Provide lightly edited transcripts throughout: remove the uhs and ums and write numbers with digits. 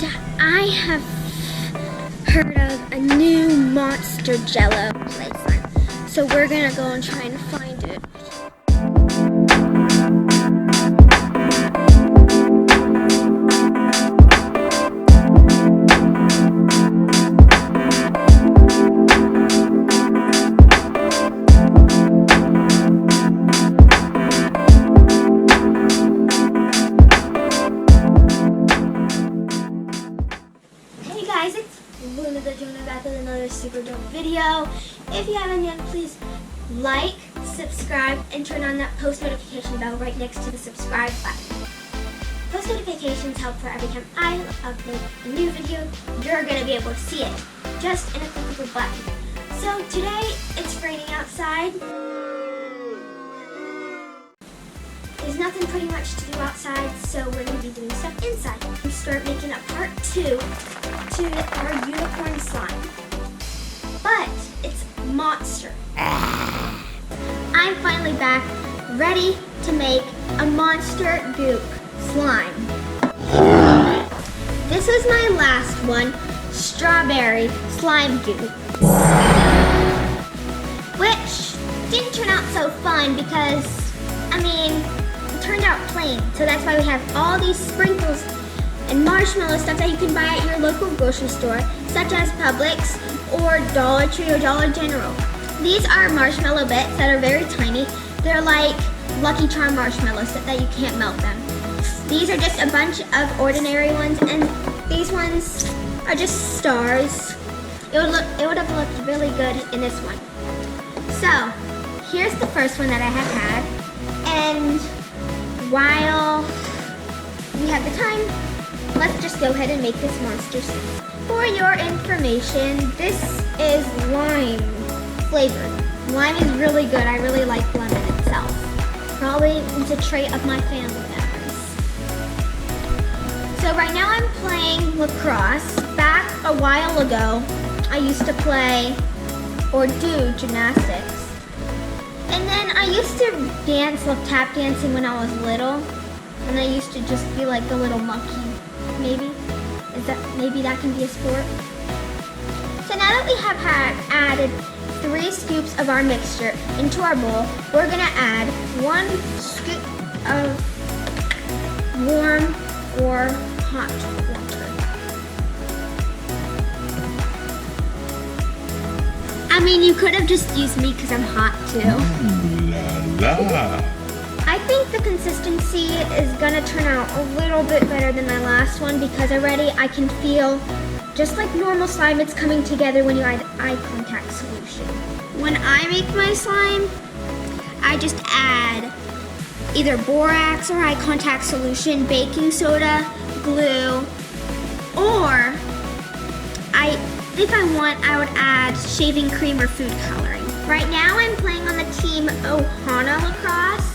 And I have heard of a new monster Jell-o play slime. So we're gonna go and try and find it. Guys, it's Luna the Jonah back with another super dope video. If you haven't yet, please like, subscribe, and turn on that post notification bell right next to the subscribe button. Post notifications help for every time I upload a new video. You're going to be able to see it just in a click of a button. So today it's raining outside. There's nothing pretty much to do outside, so we're going to be doing stuff inside. We start making a part 2 to our unicorn slime. But it's monster. I'm finally back, ready to make a monster goop slime. This was my last one, strawberry slime goop. Which didn't turn out so fun because, turned out plain. So that's why we have all these sprinkles and marshmallow stuff that you can buy at your local grocery store, such as Publix or Dollar Tree or Dollar General. These are marshmallow bits that are very tiny. They're like Lucky Charm marshmallows that you can't melt them. These are just a bunch of ordinary ones, and these ones are just stars. It would have looked really good in this one. So here's the first one that I have had, and while we have the time, let's just go ahead and make this monster slime. For your information, this is lime flavored. Lime is really good. I really like lemon itself. Probably it's a trait of my family members. So right now I'm playing lacrosse. Back a while ago, I used to play or do gymnastics. And then I used to dance, like tap dancing when I was little. And I used to just be like a little monkey, maybe. Maybe that can be a sport. So now that we have added 3 scoops of our mixture into our bowl, we're gonna add 1 scoop of warm or hot water. You could have just used me because I'm hot too. La la. I think the consistency is gonna turn out a little bit better than my last one because already I can feel, just like normal slime, it's coming together when you add eye contact solution. When I make my slime, I just add either borax or eye contact solution, baking soda, glue, or if I want, I would add shaving cream or food coloring. Right now I'm playing on the team Ohana Lacrosse.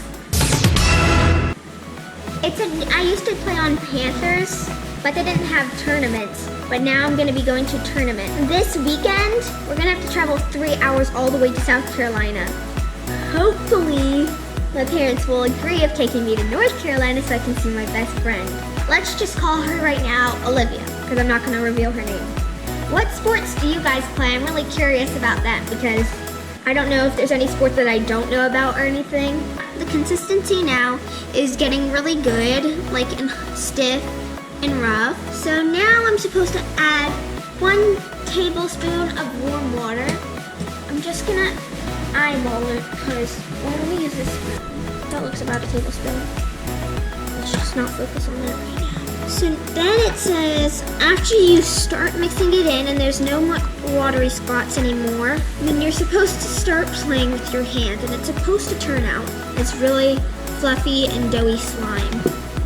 I used to play on Panthers, but they didn't have tournaments. But now I'm gonna be going to a tournament. This weekend, we're gonna have to travel 3 hours all the way to South Carolina. Hopefully, my parents will agree of taking me to North Carolina so I can see my best friend. Let's just call her right now Olivia, because I'm not gonna reveal her name. What sports do you guys play? I'm really curious about that because I don't know if there's any sports that I don't know about or anything. The consistency now is getting really good, like stiff and rough. So now I'm supposed to add 1 tablespoon of warm water. I'm just gonna eyeball it because, let me use this spoon. That looks about a tablespoon. Let's just not focus on that right now. So then it says, after you start mixing it in and there's no more watery spots anymore, then you're supposed to start playing with your hand, and it's supposed to turn out this really fluffy and doughy slime.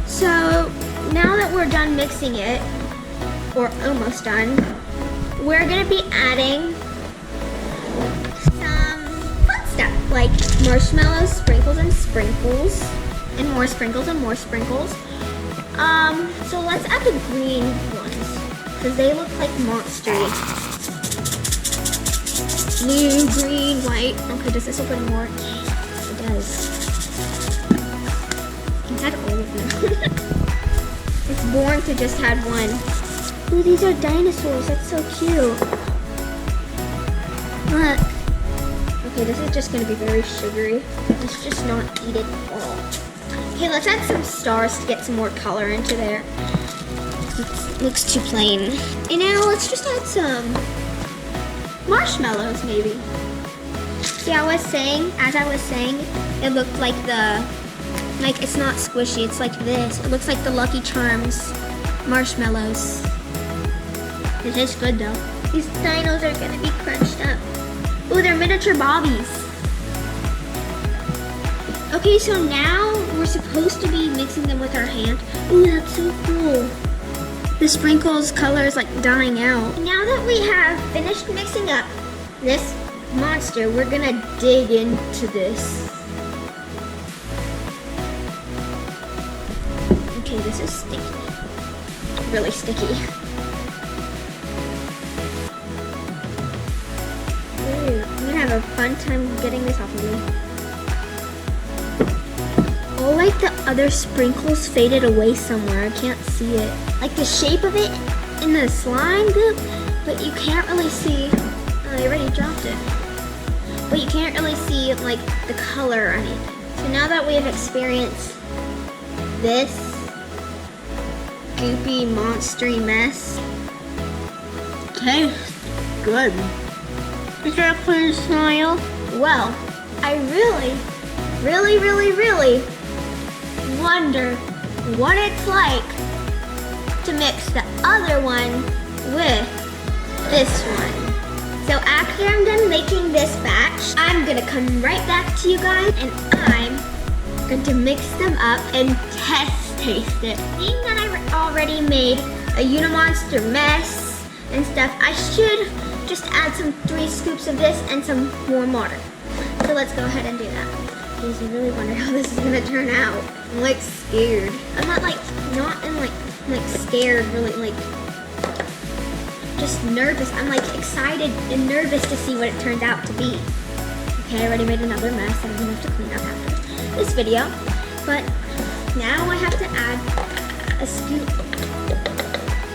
So now that we're done mixing it, or almost done, we're gonna be adding some fun stuff, like marshmallows, sprinkles and sprinkles, and more sprinkles and more sprinkles. So let's add the green ones, because they look like monstery. Blue, green, white. Okay, does this open more? It does. You can add all of them. It's boring to just add one. Ooh, these are dinosaurs. That's so cute. Look. Okay, this is just gonna be very sugary. Let's just not eat it all. Okay, let's add some stars to get some more color into there. It looks too plain. And now let's just add some marshmallows, maybe. See, as I was saying, it looked like it's not squishy, it's like this. It looks like the Lucky Charms marshmallows. It tastes good though. These dinos are gonna be crunched up. Ooh, they're miniature bobbies. Okay, so now we're supposed to be mixing them with our hand. Ooh, that's so cool. The sprinkles color is like dying out. Now that we have finished mixing up this monster, we're gonna dig into this. Okay, this is sticky. Really sticky. Ooh, I'm gonna have a fun time getting this off of me. All like the other sprinkles faded away somewhere. I can't see it. Like the shape of it in the slime goop, but you can't really see. Oh, I already dropped it. But you can't really see like the color or anything. So now that we have experienced this goopy, monstery mess, tastes good. Is that a clear smile? Well, I really wonder what it's like to mix the other one with this one. So after I'm done making this batch, I'm gonna come right back to you guys and I'm going to mix them up and taste it. Being that I already made a Unimonster mess and stuff, I should just add some 3 scoops of this and some warm water. So let's go ahead and do that. Because I really wonder how this is gonna turn out. I'm like scared. I'm not scared, really like just nervous. I'm like excited and nervous to see what it turns out to be. Okay, I already made another mess that I'm gonna have to clean up after this video. But now I have to add a scoop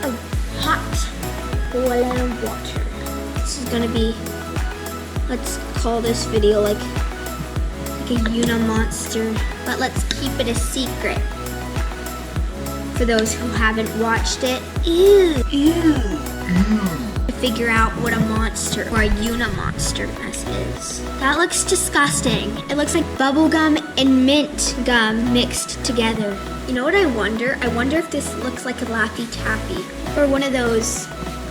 of hot boiling water. This is gonna be, let's call this video like a Unimonster, but let's keep it a secret for those who haven't watched it. Ew. To figure out what a monster or a Unimonster mess is. That looks disgusting. It looks like bubble gum and mint gum mixed together. You know what I wonder? I wonder if this looks like a Laffy Taffy or one of those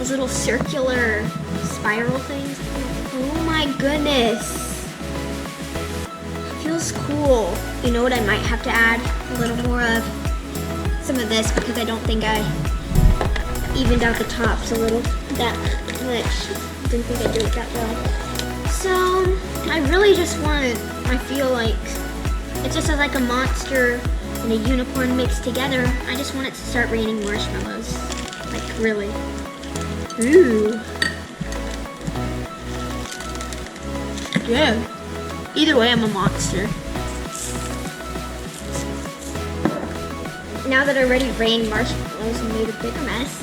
little circular spiral things. Oh my goodness. Feels cool. You know what I might have to add? A little more of some of this because I don't think I evened out the tops a little that much. Didn't think I'd do it that well. So I really just want, I feel like it's just like a monster and a unicorn mixed together. I just want it to start raining marshmallows. Like really. Ooh. Yeah. Either way, I'm a monster. Now that I already rained marshmallows and made a bigger mess,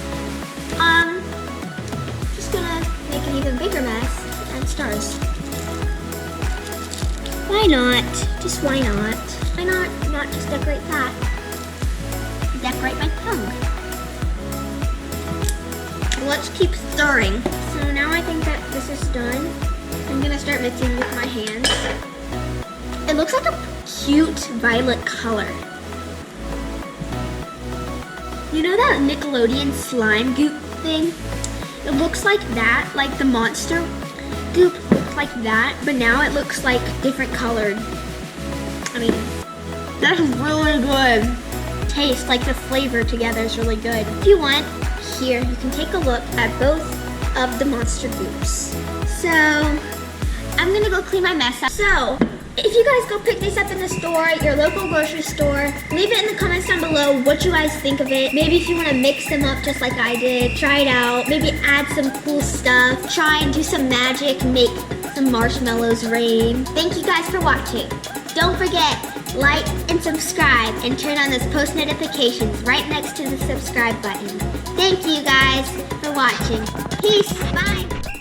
just gonna make an even bigger mess and stars. Why not? Just why not? Why not just decorate that? Decorate my tongue. Let's keep stirring. So now I think that this is done. I'm gonna start mixing with my hands. It looks like a cute violet color. You know that Nickelodeon slime goop thing? It looks like that, like the monster goop looked like that, but now it looks like different colored. I mean, that's really good. Taste, like the flavor together is really good. If you want, here, you can take a look at both of the monster goops. So, I'm gonna go clean my mess up. So, if you guys go pick this up in the store, at your local grocery store, leave it in the comments down below what you guys think of it. Maybe if you want to mix them up just like I did, try it out. Maybe add some cool stuff. Try and do some magic, make some marshmallows rain. Thank you guys for watching. Don't forget like, and subscribe, and turn on those post notifications right next to the subscribe button. Thank you guys for watching. Peace. Bye.